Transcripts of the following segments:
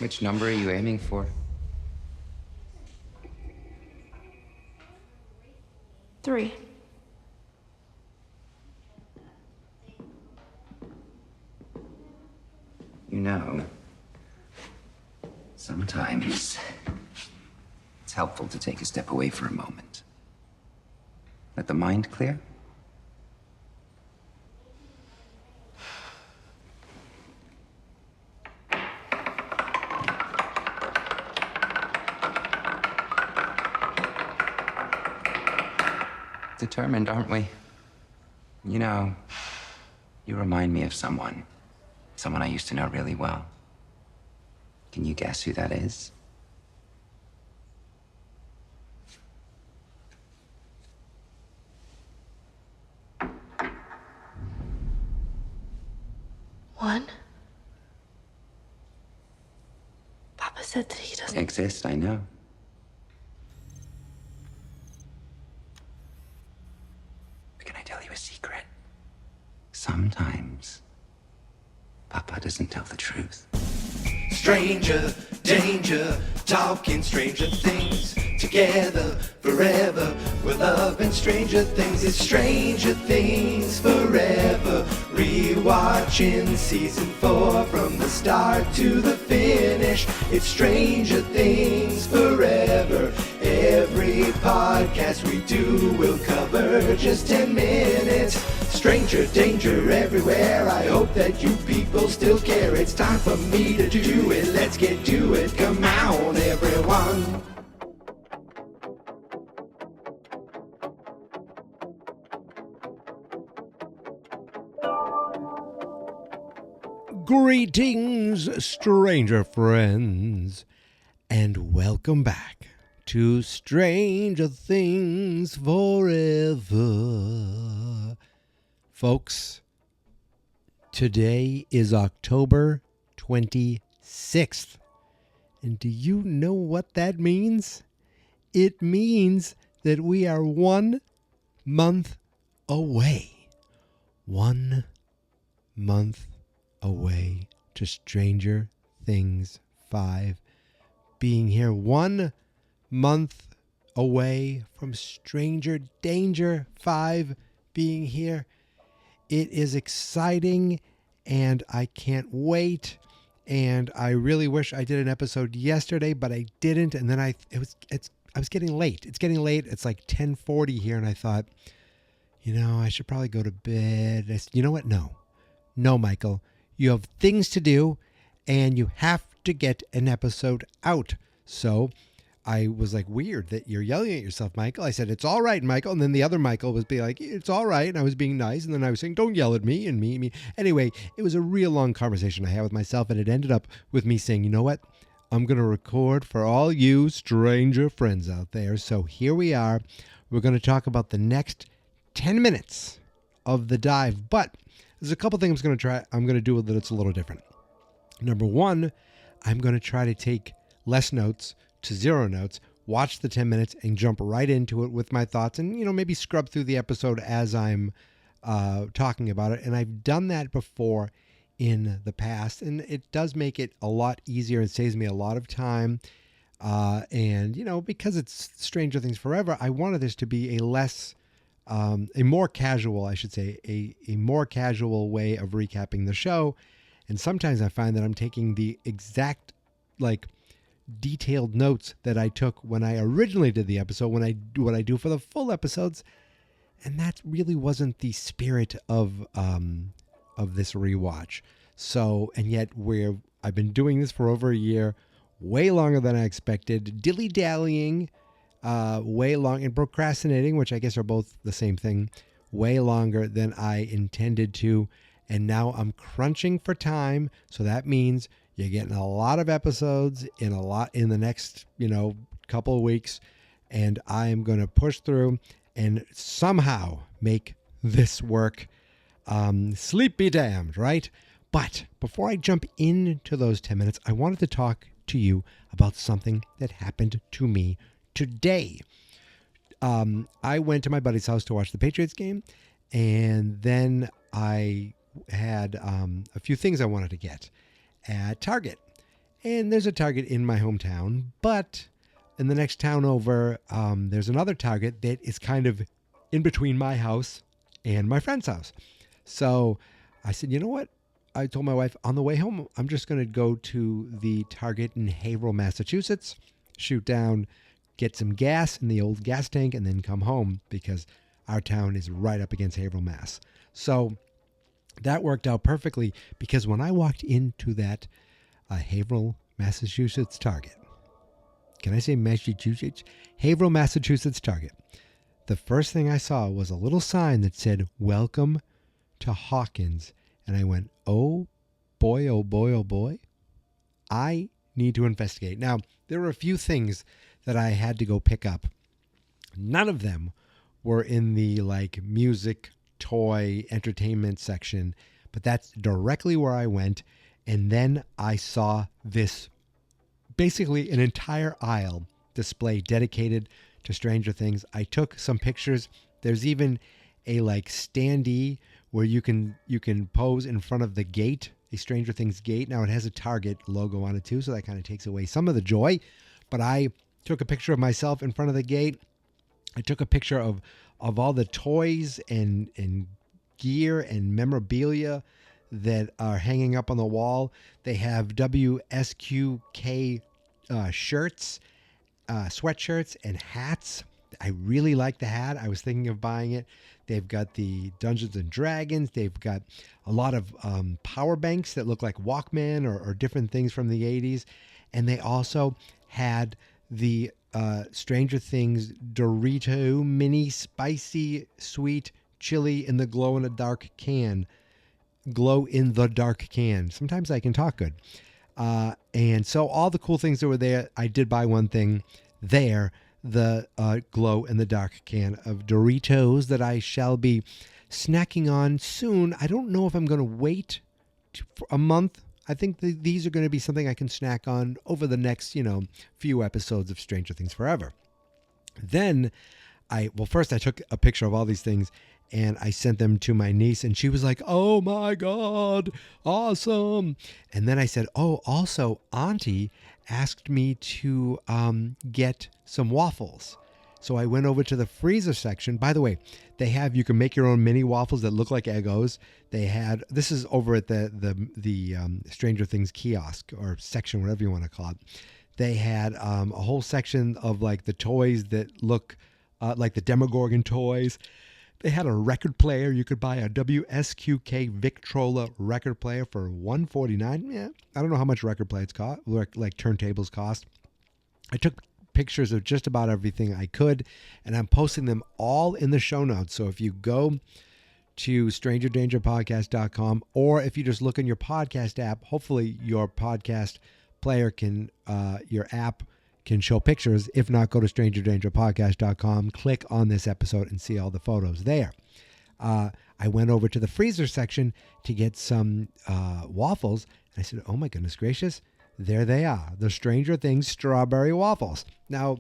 Which number are you aiming for? 3. You know, sometimes it's helpful to take a step away for a moment. Let the mind clear. Determined, aren't we? You know, you remind me of someone I used to know really well. Can you guess who that is? One. Papa said that he doesn't Exist, I know. But can I tell you a secret? Sometimes Papa doesn't tell the truth. Stranger, danger, talking stranger things. Together, forever, we're loving stranger things. It's Stranger Things Forever. Rewatching season 4 from the start to the finish. It's Stranger Things Forever. Every podcast we do will cover just 10 minutes. Stranger danger everywhere. I hope that you people still care. It's time for me to do it. Let's get to it. Come on, everyone. Greetings, stranger friends, and welcome back to Stranger Things Forever. Folks, today is October 26th. And do you know what that means? It means that we are 1 month away. 1 month away to Stranger Things 5 being here. 1 month away from Stranger Danger 5 being here. It is exciting and I can't wait. And I really wish I did an episode yesterday, but I didn't. And then I was getting late. It's getting late. It's like 10:40 here, and I thought, I should probably go to bed. You know what? No, Michael. You have things to do, and you have to get an episode out. So I was like, weird that you're yelling at yourself, Michael. I said, it's all right, Michael. And then the other Michael was being like, it's all right. And I was being nice. And then I was saying, don't yell at me and me. Anyway, it was a real long conversation I had with myself. And it ended up with me saying, you know what? I'm going to record for all you stranger friends out there. So here we are. We're going to talk about the next 10 minutes of the dive. But there's a couple things I'm going to do that's a little different. Number one, I'm going to try to take less notes to 0 notes, watch the 10 minutes and jump right into it with my thoughts and, maybe scrub through the episode as I'm talking about it. And I've done that before in the past, and it does make it a lot easier and saves me a lot of time. And, because it's Stranger Things Forever, I wanted this to be a more casual way of recapping the show. And sometimes I find that I'm taking the exact, detailed notes that I took when I originally did the episode, what I do for the full episodes. And that really wasn't the spirit of this rewatch. So, and yet I've been doing this for over a year, way longer than I expected, dilly-dallying, way long, and procrastinating, which I guess are both the same thing, way longer than I intended to. And now I'm crunching for time. So that means you're getting a lot of episodes in the next, couple of weeks. And I am going to push through and somehow make this work. Sleep be damned, right? But before I jump into those 10 minutes, I wanted to talk to you about something that happened to me today. I went to my buddy's house to watch the Patriots game, and then I had a few things I wanted to get at Target. And there's a Target in my hometown, but in the next town over, there's another Target that is kind of in between my house and my friend's house. So I said, you know what? I told my wife on the way home, I'm just going to go to the Target in Haverhill, Massachusetts, shoot down, get some gas in the old gas tank, and then come home because our town is right up against Haverhill, Mass. So that worked out perfectly because when I walked into that Haverhill, Massachusetts Target, can I say Massachusetts? Haverhill, Massachusetts Target. The first thing I saw was a little sign that said, "Welcome to Hawkins." And I went, oh boy, oh boy, oh boy. I need to investigate. Now, there were a few things that I had to go pick up. None of them were in the like music, toy, entertainment section, but that's directly where I went. And then I saw this, basically an entire aisle display dedicated to Stranger Things. I took some pictures. There's even a like standee where you can pose in front of the gate, a Stranger Things gate. Now it has a Target logo on it too, so that kind of takes away some of the joy. But I took a picture of myself in front of the gate. I took a picture of all the toys and gear and memorabilia that are hanging up on the wall. They have WSQK shirts, sweatshirts, and hats. I really like the hat. I was thinking of buying it. They've got the Dungeons and Dragons. They've got a lot of power banks that look like Walkman or different things from the 80s. And they also had the Stranger Things Dorito mini spicy sweet chili in the glow-in-the-dark can. Glow-in-the-dark can. Sometimes I can talk good. And so all the cool things that were there, I did buy one thing there, the glow-in-the-dark can of Doritos that I shall be snacking on soon. I don't know if I'm going to wait for a month. I think these are going to be something I can snack on over the next, few episodes of Stranger Things Forever. Then first I took a picture of all these things and I sent them to my niece and she was like, "Oh my God, awesome." And then I said, "Oh, also Auntie asked me to get some waffles." So I went over to the freezer section. By the way, you can make your own mini waffles that look like Eggos. This is over at the Stranger Things kiosk or section, whatever you want to call it. They had a whole section of like the toys that look like the Demogorgon toys. They had a record player. You could buy a WSQK Victrola record player for $149. Yeah, I don't know how much record players cost, like turntables cost. I took pictures of just about everything I could, and I'm posting them all in the show notes. So if you go to strangerdangerpodcast.com, or if you just look in your podcast app, hopefully your podcast player your app can show pictures. If not, go to strangerdangerpodcast.com, click on this episode and see all the photos there. I went over to the freezer section to get some waffles, and I said, oh my goodness gracious, there they are, the Stranger Things strawberry waffles. Now,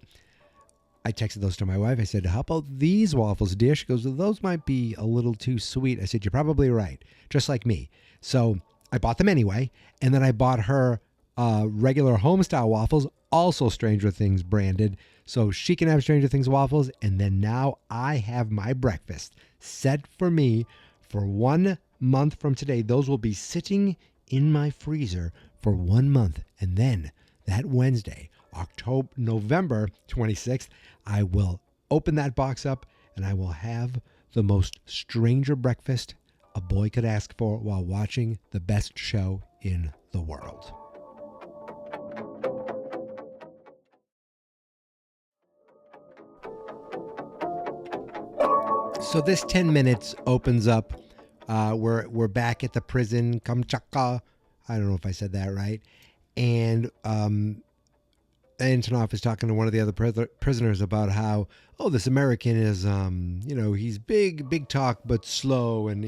I texted those to my wife. I said, how about these waffles, dear? She goes, well, those might be a little too sweet. I said, you're probably right, just like me. So I bought them anyway, and then I bought her regular home-style waffles, also Stranger Things branded, so she can have Stranger Things waffles, and then now I have my breakfast set for me for 1 month from today. Those will be sitting in my freezer for 1 month, and then that Wednesday, November 26th, I will open that box up, and I will have the most stranger breakfast a boy could ask for while watching the best show in the world. So this 10 minutes opens up. We're back at the prison, Kamchatka. I don't know if I said that right. And Antonov is talking to one of the other prisoners about how, this American is, he's big talk, but slow and,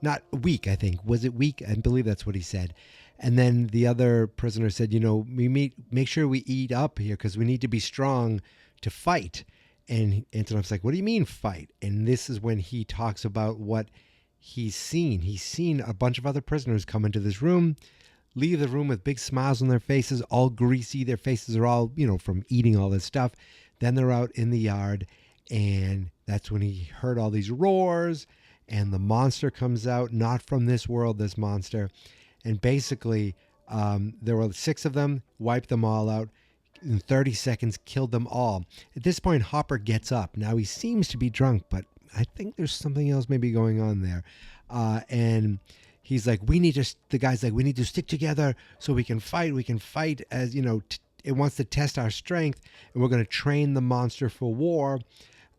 not weak, I think. Was it weak? I believe that's what he said. And then the other prisoner said, make sure we eat up here because we need to be strong to fight. And Antonov's like, what do you mean fight? And this is when he talks about what he's seen. He's seen a bunch of other prisoners come into this room, leave the room with big smiles on their faces, all greasy. Their faces are all, from eating all this stuff. Then they're out in the yard, and that's when he heard all these roars, and the monster comes out, not from this world, this monster. And basically, there were 6 of them, wiped them all out. In 30 seconds, killed them all. At this point, Hopper gets up. Now, he seems to be drunk, but I think there's something else maybe going on there. And he's like, the guy's like, we need to stick together so we can fight. We can fight as, it wants to test our strength, and we're going to train the monster for war.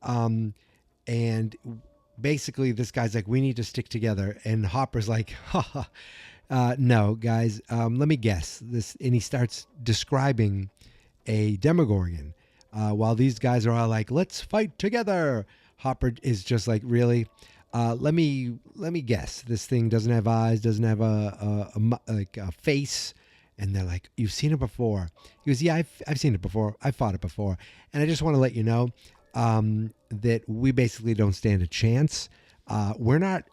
And basically, this guy's like, we need to stick together. And Hopper's like, no, guys, let me guess this. And he starts describing a Demogorgon. While these guys are all like, let's fight together, Hopper is just like, really? Let me guess. This thing doesn't have eyes, doesn't have a face. And they're like, you've seen it before. He goes, yeah, I've seen it before. I fought it before. And I just want to let you know that we basically don't stand a chance. We're not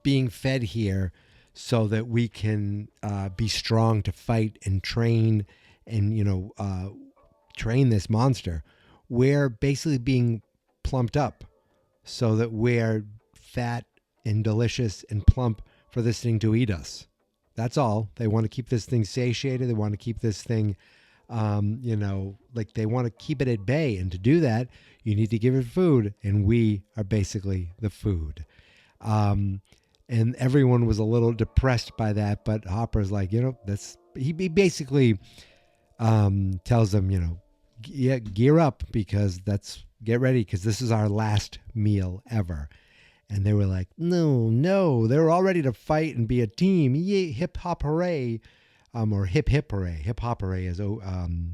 being fed here so that we can be strong to fight and train and, train this monster. We're basically being plumped up so that we're fat and delicious and plump for this thing to eat us. That's all. They want to keep this thing satiated. They want to keep this thing, they want to keep it at bay. And to do that, you need to give it food. And we are basically the food. And everyone was a little depressed by that. But Hopper's like, he basically tells them, gear up get ready because this is our last meal ever. And they were like, no, they're all ready to fight and be a team. Yay, hip hop hooray. Or hip hip hooray. Hip hop hooray is, naughty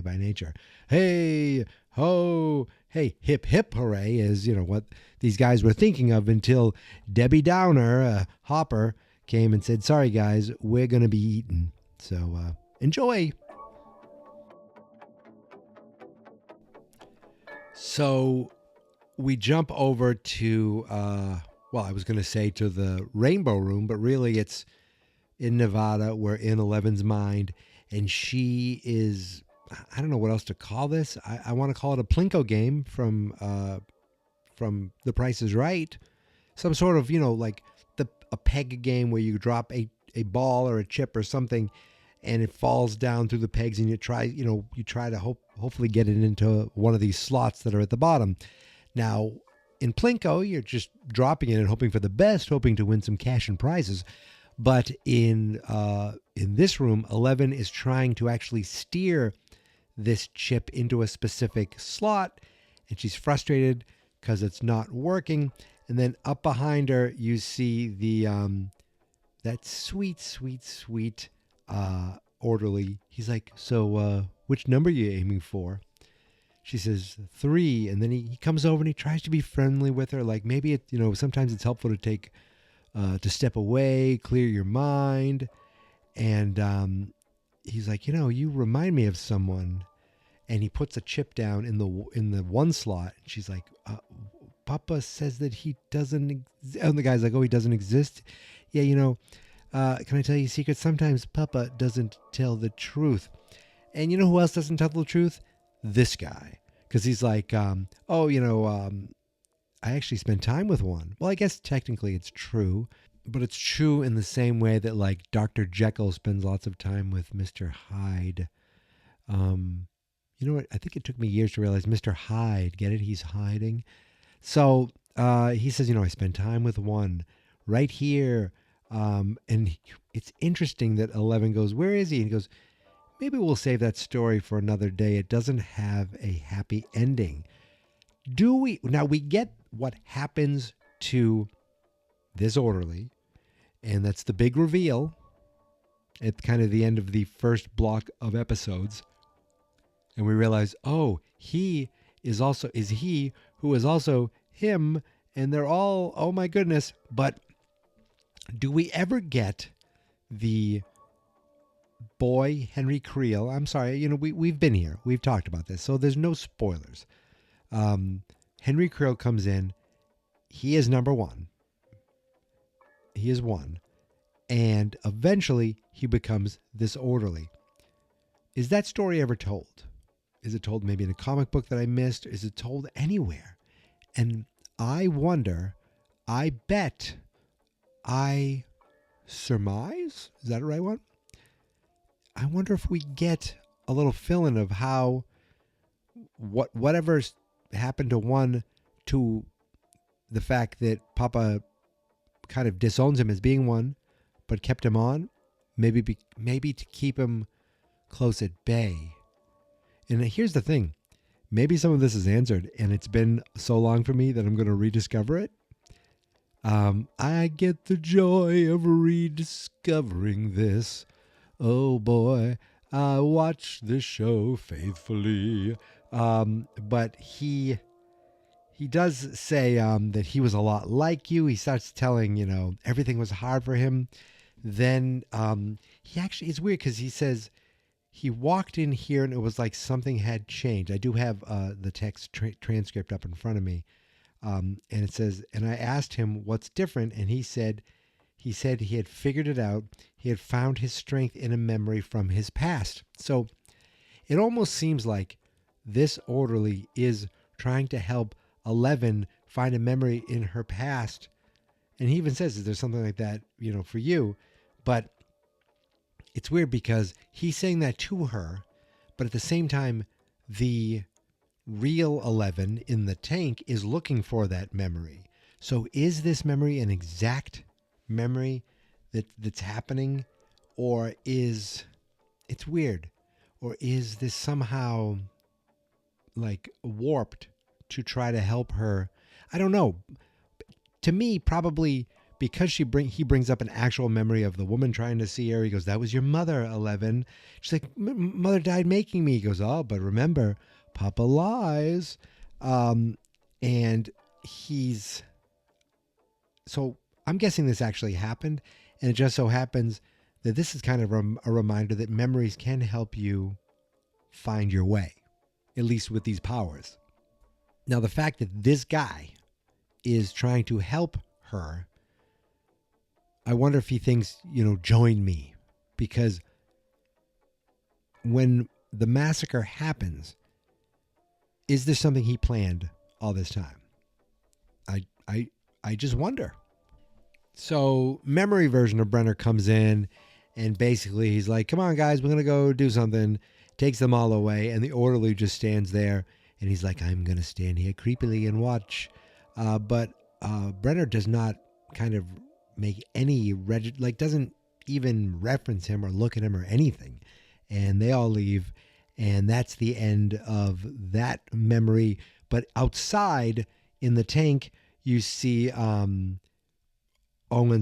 by nature. Hey, ho, hey, hip hip hooray is, what these guys were thinking of until Debbie Downer, Hopper, came and said, sorry guys, we're going to be eaten. So enjoy. So we jump over to, I was going to say to the Rainbow Room, but really it's in Nevada. We're in Eleven's mind, and she is, I don't know what else to call this. I want to call it a Plinko game from The Price is Right. Some sort of, a peg game where you drop a ball or a chip or something, and it falls down through the pegs, and you try to hopefully get it into one of these slots that are at the bottom. Now, in Plinko, you're just dropping it and hoping for the best, hoping to win some cash and prizes. But in this room, 11 is trying to actually steer this chip into a specific slot, and she's frustrated because it's not working. And then up behind her, you see that sweet orderly. He's like, so which number are you aiming for? She says 3, and then he comes over and he tries to be friendly with her. Like maybe sometimes it's helpful to step away, clear your mind. And he's like, you remind me of someone. And he puts a chip down in the one slot. And she's like, Papa says that he doesn't. And the guy's like, oh, he doesn't exist. Yeah, can I tell you a secret? Sometimes Papa doesn't tell the truth. And you know who else doesn't tell the truth? This guy. Because he's like, I actually spent time with one. Well, I guess technically it's true, but it's true in the same way that like Dr. Jekyll spends lots of time with Mr. Hyde. You know what? I think it took me years to realize Mr. Hyde. Get it? He's hiding. So he says, I spend time with one right here. And it's interesting that 11 goes, where is he? And he goes, maybe we'll save that story for another day. It doesn't have a happy ending. Do we? Now we get what happens to this orderly, and that's the big reveal at kind of the end of the first block of episodes. And we realize, oh, he is he who is also him, and they're all, oh my goodness. But do we ever get the boy Henry Creel? I'm sorry, we've been here. We've talked about this, so there's no spoilers. Henry Creel comes in. He is number 1. He is 1. and eventually he becomes this orderly. Is that story ever told? Is it told maybe in a comic book that I missed? Is it told anywhere? And I wonder, I bet, I surmise, is that the right one? I wonder if we get a little fill-in of how whatever's happened to one, to the fact that Papa kind of disowns him as being one, but kept him on, maybe to keep him close at bay. And here's the thing. Maybe some of this is answered, and it's been so long for me that I'm going to rediscover it. I get the joy of rediscovering this. Oh boy, I watch this show faithfully. But he does say that he was a lot like you. He starts telling, everything was hard for him. Then he actually, it's weird because he says he walked in here and it was like something had changed. I do have the text transcript up in front of me. And it says, and I asked him what's different. And he said he had figured it out. He had found his strength in a memory from his past. So it almost seems like this orderly is trying to help 11 find a memory in her past. And he even says, is there something like that, for you? But it's weird because he's saying that to her, but at the same time, the real 11 in the tank is looking for that memory. So is this memory an exact memory that's happening? Or it's weird. Or is this somehow like warped to try to help her? I don't know. To me, probably because he brings up an actual memory of the woman trying to see her. He goes, that was your mother, 11. She's like, mother died making me. He goes, oh, but remember, Papa lies. And so I'm guessing this actually happened. And it just so happens that this is kind of a reminder that memories can help you find your way, at least with these powers. Now, the fact that this guy is trying to help her, I wonder if he thinks, join me. Because when the massacre happens, is this something he planned all this time? I just wonder. So memory version of Brenner comes in and basically he's like, come on guys, we're going to go do something. Takes them all away. And the orderly just stands there and he's like, I'm going to stand here creepily and watch. But Brenner does not kind of make any, doesn't even reference him or look at him or anything. And they all leave. And that's the end of that memory. But outside in the tank, you see Owens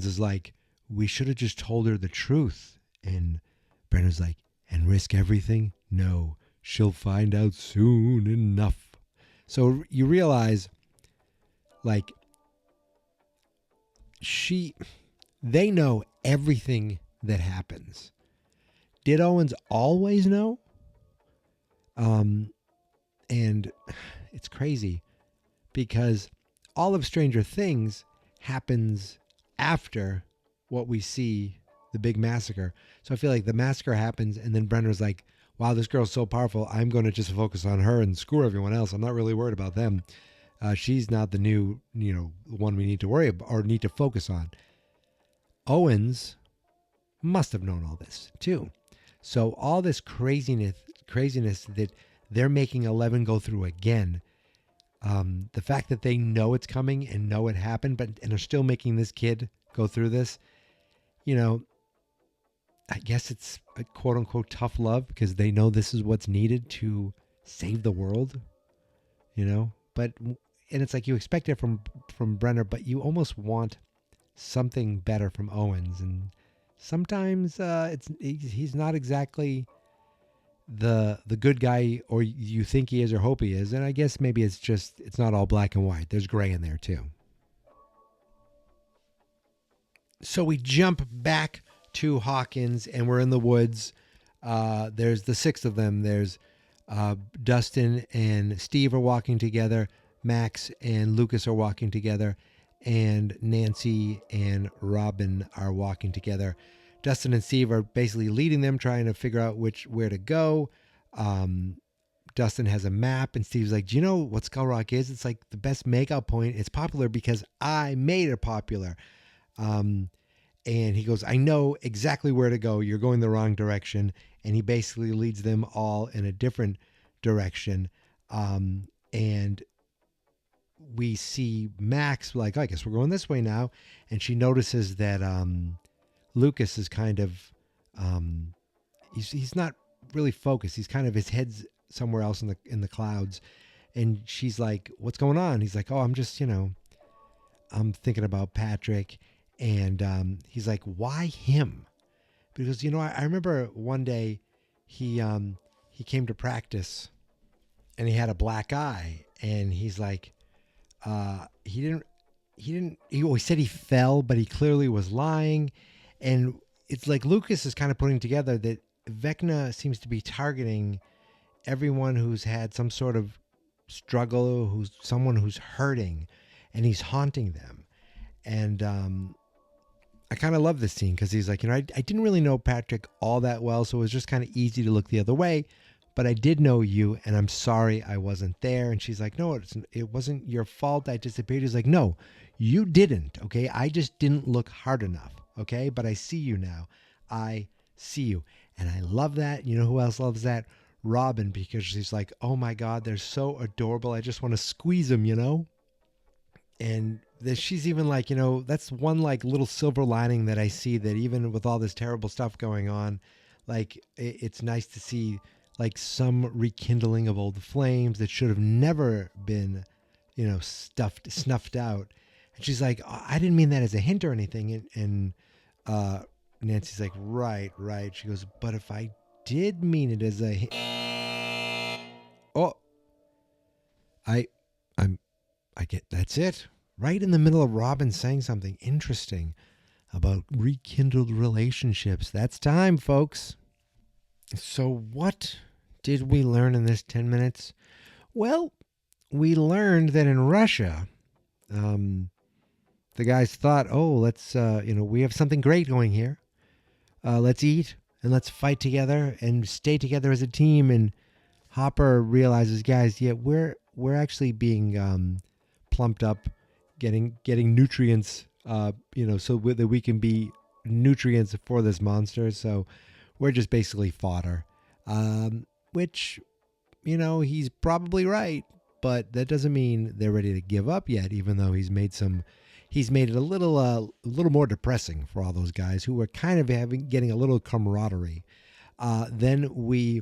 is like, we should have just told her the truth. And Brenner's like, and risk everything? No, she'll find out soon enough. So you realize, they know everything that happens. Did Owens always know? And it's crazy because all of Stranger Things happens after what we see, the big massacre. So I feel like the massacre happens and then Brenner's like, wow, this girl's so powerful. I'm going to just focus on her and screw everyone else. I'm not really worried about them. She's not the new, one we need to worry about or need to focus on. Owens must have known all this too. So all this craziness that they're making 11 go through again. The fact that they know it's coming and know it happened, and are still making this kid go through this, I guess it's a quote unquote tough love because they know this is what's needed to save the world, but, and it's like you expect it from Brenner, but you almost want something better from Owens. And sometimes he's not exactly the good guy, or you think he is or hope he is. And I guess maybe it's not all black and white. There's gray in there too. So we jump back to Hawkins and we're in the woods. There's the 6 of them. There's Dustin and Steve are walking together. Max and Lucas are walking together. and Nancy and Robin are walking together. Dustin and Steve are basically leading them, trying to figure out where to go. Dustin has a map, and Steve's like, do you know what Skull Rock is? It's like the best makeout point. It's popular because I made it popular. And he goes, I know exactly where to go. You're going the wrong direction. And he basically leads them all in a different direction. And we see Max like, I guess we're going this way now. And she notices that Lucas is kind of, he's not really focused. He's kind of, his head's somewhere else in the clouds. And she's like, what's going on? He's like, oh, I'm just, I'm thinking about Patrick. And he's like, why him? Because, I remember one day he came to practice and he had a black eye, and he's like, he said he fell, but he clearly was lying. And it's like Lucas is kind of putting together that Vecna seems to be targeting everyone who's had some sort of struggle, someone who's hurting, and he's haunting them. And I kind of love this scene because he's like, I didn't really know Patrick all that well, so it was just kind of easy to look the other way. But I did know you, and I'm sorry I wasn't there. And she's like, no, it wasn't your fault. I disappeared. He's like, no, you didn't. Okay, I just didn't look hard enough. Okay, but I see you now. I see you, and I love that. You know who else loves that? Robin, because she's like, oh my God, they're so adorable. I just want to squeeze them, And she's even like, that's one like little silver lining that I see, that even with all this terrible stuff going on, like it's nice to see like some rekindling of old flames that should have never been, snuffed out. And she's like, oh, I didn't mean that as a hint or anything. And Nancy's like, right. She goes, but if I did mean it as a hint. Oh, I get, that's it. Right in the middle of Robin saying something interesting about rekindled relationships. That's time, folks. So what did we learn in this 10 minutes? Well, we learned that in Russia, the guys thought, oh, let's, we have something great going here. Let's eat and let's fight together and stay together as a team. And Hopper realizes, guys, yeah, we're actually being plumped up, getting nutrients, so that we can be nutrients for this monster. So we're just basically fodder, which, he's probably right, but that doesn't mean they're ready to give up yet, even though he's made it a little more depressing for all those guys who were kind of getting a little camaraderie. Then we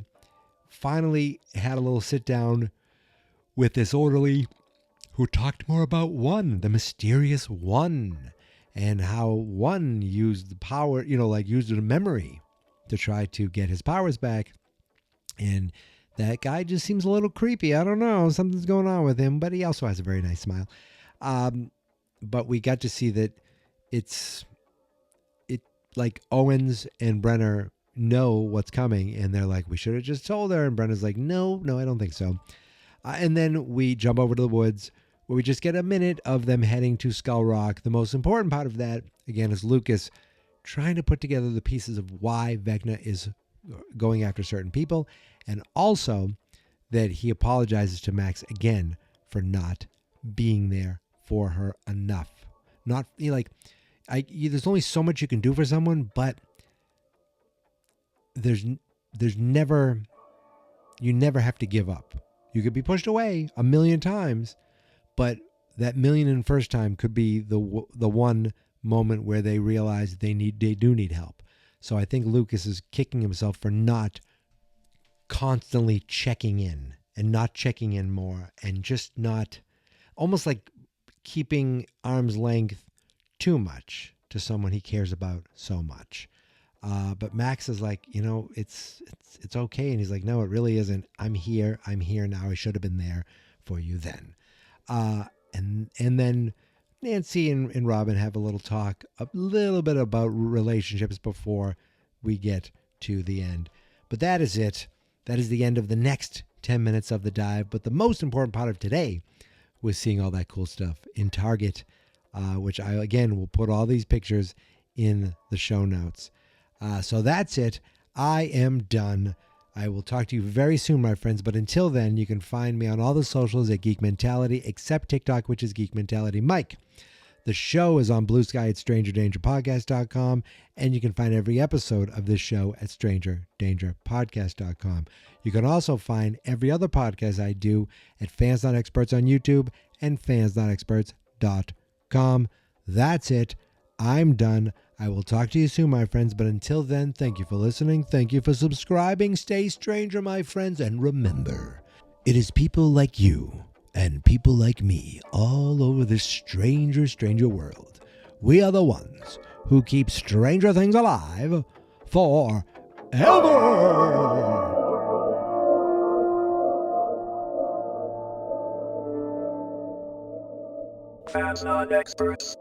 finally had a little sit down with this orderly who talked more about One, the mysterious One, and how One used the power, used the memory to try to get his powers back. And that guy just seems a little creepy. I don't know. Something's going on with him, but he also has a very nice smile. But we got to see that it like Owens and Brenner know what's coming, and they're like, we should have just told her. And Brenner's like, no, I don't think so. And then we jump over to the woods, where we just get a minute of them heading to Skull Rock. The most important part of that, again, is Lucas trying to put together the pieces of why Vecna is going after certain people, and also that he apologizes to Max again for not being there for her enough. Not there's only so much you can do for someone, but you never have to give up. You could be pushed away 1,000,000 times, but that 1,000,000 first time could be the one moment where they realize they do need help. So I think Lucas is kicking himself for not constantly checking in, and not checking in more, and just not, almost like keeping arm's length too much to someone he cares about so much. But Max is like, it's okay. And he's like, no, it really isn't. I'm here now. I should have been there for you then. And then Nancy and Robin have a little talk, a little bit about relationships before we get to the end. But that is it. That is the end of the next 10 minutes of the dive. But the most important part of today was seeing all that cool stuff in Target. which I, again, will put all these pictures in the show notes. So that's it. I am done. I will talk to you very soon, my friends. But until then, you can find me on all the socials at Geek Mentality, except TikTok, which is Geek Mentality Mike. The show is on Blue Sky at StrangerDangerPodcast.com, and you can find every episode of this show at StrangerDangerPodcast.com. You can also find every other podcast I do at Fans Not Experts on YouTube and fansnotexperts.com. That's it. I'm done. I will talk to you soon, my friends, but until then, thank you for listening. Thank you for subscribing. Stay stranger, my friends, and remember, it is people like you and people like me all over this stranger world. We are the ones who keep Stranger Things alive forever. Fans Not Experts.